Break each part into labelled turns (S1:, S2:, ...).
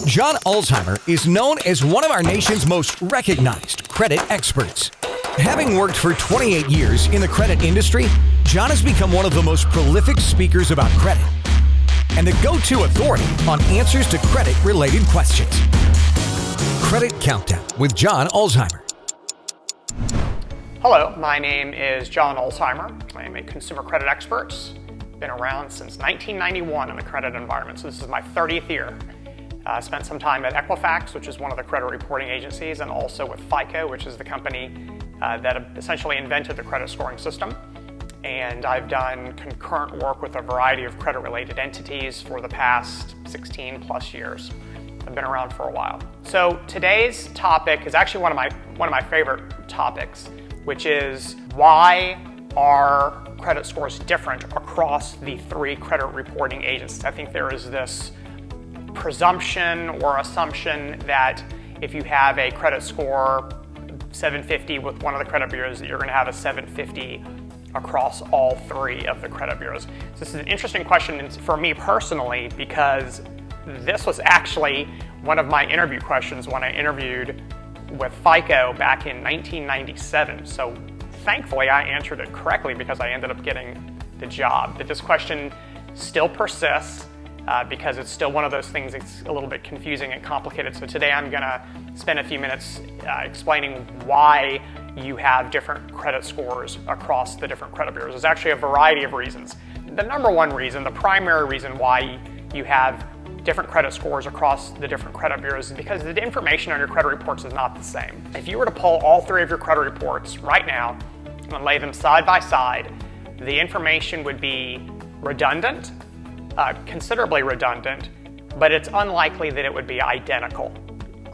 S1: John Ulzheimer is known as one of our nation's most recognized credit experts. Having worked for 28 years in the credit industry, John has become one of the most prolific speakers about credit and the go-to authority on answers to credit-related questions. Credit Countdown with John Ulzheimer.
S2: Hello, my name is John Ulzheimer. I am a consumer credit expert. Been around since 1991 in the credit environment, so this is my 30th year. I spent some time at Equifax, which is one of the credit reporting agencies, and also with FICO, which is the company that essentially invented the credit scoring system. And I've done concurrent work with a variety of credit-related entities for the past 16 plus years. I've been around for a while. So today's topic is actually one of my favorite topics, which is why are credit scores different across the three credit reporting agencies? I think there is this presumption or assumption that if you have a credit score 750 with one of the credit bureaus, that you're going to have a 750 across all three of the credit bureaus. So this is an interesting question for me personally, because this was actually one of my interview questions when I interviewed with FICO back in 1997. So thankfully I answered it correctly because I ended up getting the job. But this question still persists because it's still one of those things that's a little bit confusing and complicated. So today I'm going to spend a few minutes explaining why you have different credit scores across the different credit bureaus. There's actually a variety of reasons. The number one reason, the primary reason why you have different credit scores across the different credit bureaus is because the information on your credit reports is not the same. If you were to pull all three of your credit reports right now and lay them side by side, the information would be redundant, considerably redundant, but it's unlikely that it would be identical.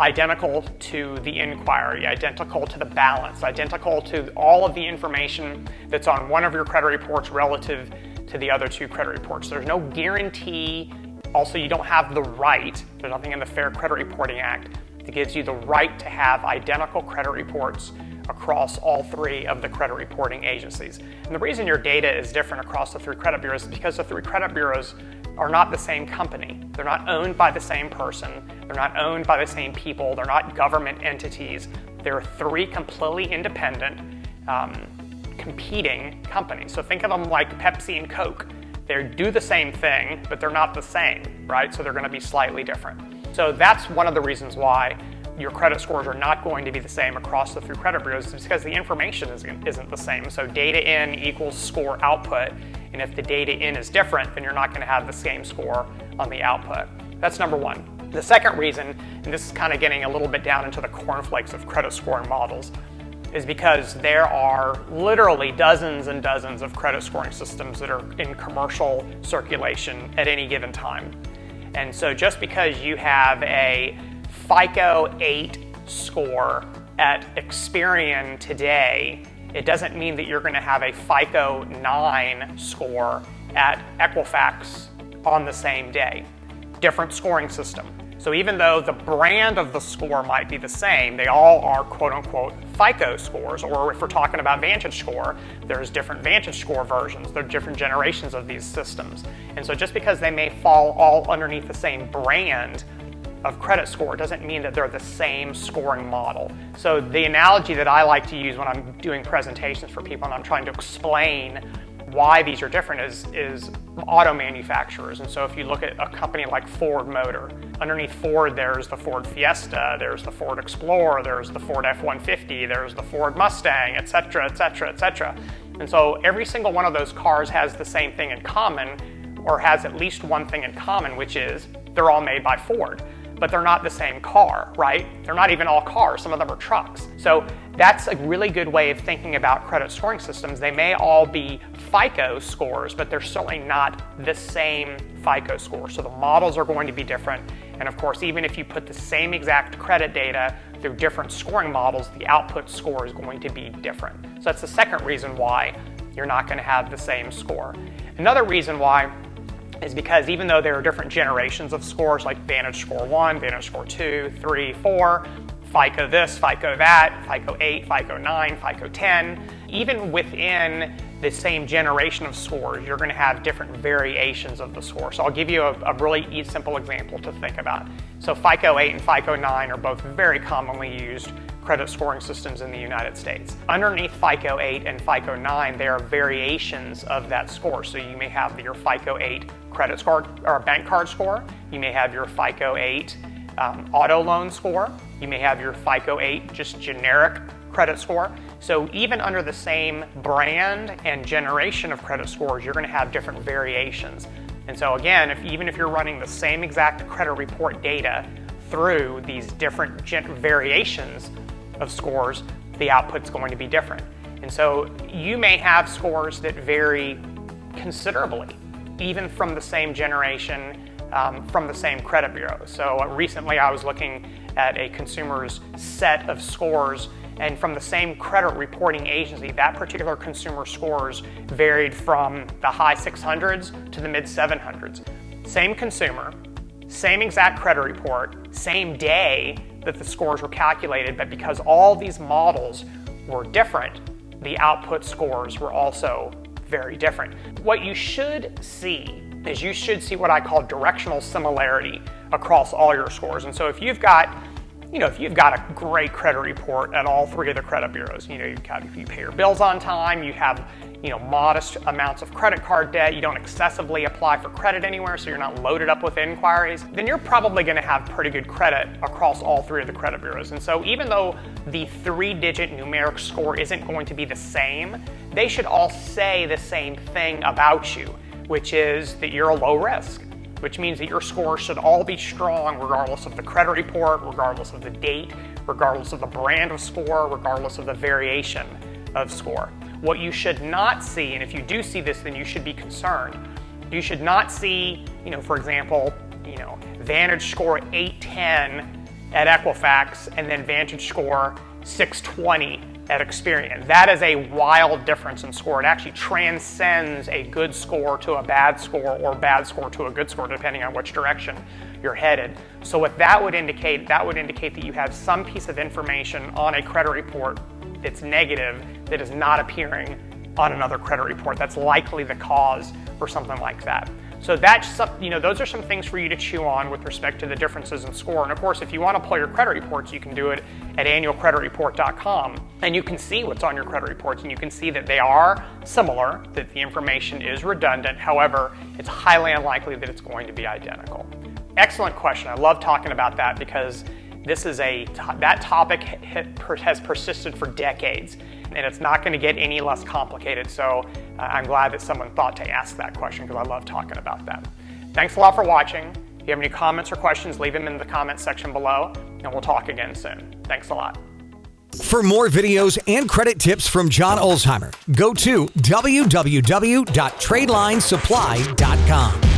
S2: Identical to the inquiry, identical to the balance, identical to all of the information that's on one of your credit reports relative to the other two credit reports. There's no guarantee. Also, you don't have the right, there's nothing in the Fair Credit Reporting Act that gives you the right to have identical credit reports across all three of the credit reporting agencies. And the reason your data is different across the three credit bureaus is because the three credit bureaus are not the same company. They're not owned by the same person. They're not owned by the same people. They're not government entities. They're three completely independent, competing companies. So think of them like Pepsi and Coke. They do the same thing, but they're not the same, right? So they're going to be slightly different. So that's one of the reasons why your credit scores are not going to be the same across the three credit bureaus, is because the information isn't the same. So data in equals score output, and if the data in is different, then you're not going to have the same score on the output. That's number one. The second reason, and this is kind of getting a little bit down into the cornflakes of credit scoring models, is because there are literally dozens and dozens of credit scoring systems that are in commercial circulation at any given time. And so just because you have a FICO 8 score at Experian today, it doesn't mean that you're going to have a FICO 9 score at Equifax on the same day. Different scoring system. So even though the brand of the score might be the same, they all are quote-unquote FICO scores, or if we're talking about Vantage Score, there's different Vantage Score versions. There are different generations of these systems. And so just because they may fall all underneath the same brand of credit score doesn't mean that they're the same scoring model. So the analogy that I like to use when I'm doing presentations for people and I'm trying to explain why these are different is auto manufacturers. And so if you look at a company like Ford Motor, underneath Ford there's the Ford Fiesta, there's the Ford Explorer, there's the Ford F-150, there's the Ford Mustang, etc., etc., etc. And so every single one of those cars has the same thing in common, or has at least one thing in common, which is they're all made by Ford. But they're not the same car, right? They're not even all cars. Some of them are trucks. So that's a really good way of thinking about credit scoring systems. They may all be FICO scores, but they're certainly not the same FICO score. So the models are going to be different. And of course, even if you put the same exact credit data through different scoring models, the output score is going to be different. So that's the second reason why you're not going to have the same score. Another reason why is because even though there are different generations of scores like Vantage Score 1, Vantage Score 2, 3, 4, FICO this, FICO that, FICO 8, FICO 9, FICO 10, even within the same generation of scores, you're going to have different variations of the score. So I'll give you a really simple example to think about. So FICO 8 and FICO 9 are both very commonly used credit scoring systems in the United States. Underneath FICO 8 and FICO 9, there are variations of that score. So you may have your FICO 8 credit score or bank card score. You may have your FICO 8 auto loan score. You may have your FICO 8 just generic credit score. So even under the same brand and generation of credit scores, you're going to have different variations. And so again, even if you're running the same exact credit report data through these different variations of scores, the output's going to be different. And so you may have scores that vary considerably, even from the same generation, from the same credit bureau. So recently I was looking at a consumer's set of scores, and from the same credit reporting agency, that particular consumer scores varied from the high 600s to the mid 700s. Same consumer, same exact credit report, same day that the scores were calculated, but because all these models were different, the output scores were also very different. What you should see is you should see what I call directional similarity across all your scores. And so if you've got a great credit report at all three of the credit bureaus, if you pay your bills on time, you have modest amounts of credit card debt, you don't excessively apply for credit anywhere, so you're not loaded up with inquiries, then you're probably going to have pretty good credit across all three of the credit bureaus. And so even though the 3-digit numeric score isn't going to be the same, they should all say the same thing about you, which is that you're a low risk, which means that your scores should all be strong regardless of the credit report, regardless of the date, regardless of the brand of score, regardless of the variation of score. What you should not see, and if you do see this, then you should be concerned. You should not see, for example, Vantage score 810 at Equifax and then Vantage score 620 at Experian. That is a wild difference in score. It actually transcends a good score to a bad score or bad score to a good score, depending on which direction you're headed. So what that would indicate that you have some piece of information on a credit report that's negative that is not appearing on another credit report. That's likely the cause for something like that. So those are some things for you to chew on with respect to the differences in score. And of course, if you want to pull your credit reports, you can do it at annualcreditreport.com, and you can see what's on your credit reports, and you can see that they are similar, that the information is redundant. However, it's highly unlikely that it's going to be identical. Excellent question. I love talking about that because that topic has persisted for decades, and it's not going to get any less complicated. So I'm glad that someone thought to ask that question because I love talking about that. Thanks a lot for watching. If you have any comments or questions, leave them in the comments section below, and we'll talk again soon. Thanks a lot.
S1: For more videos and credit tips from John Ulzheimer, go to www.tradelinesupply.com.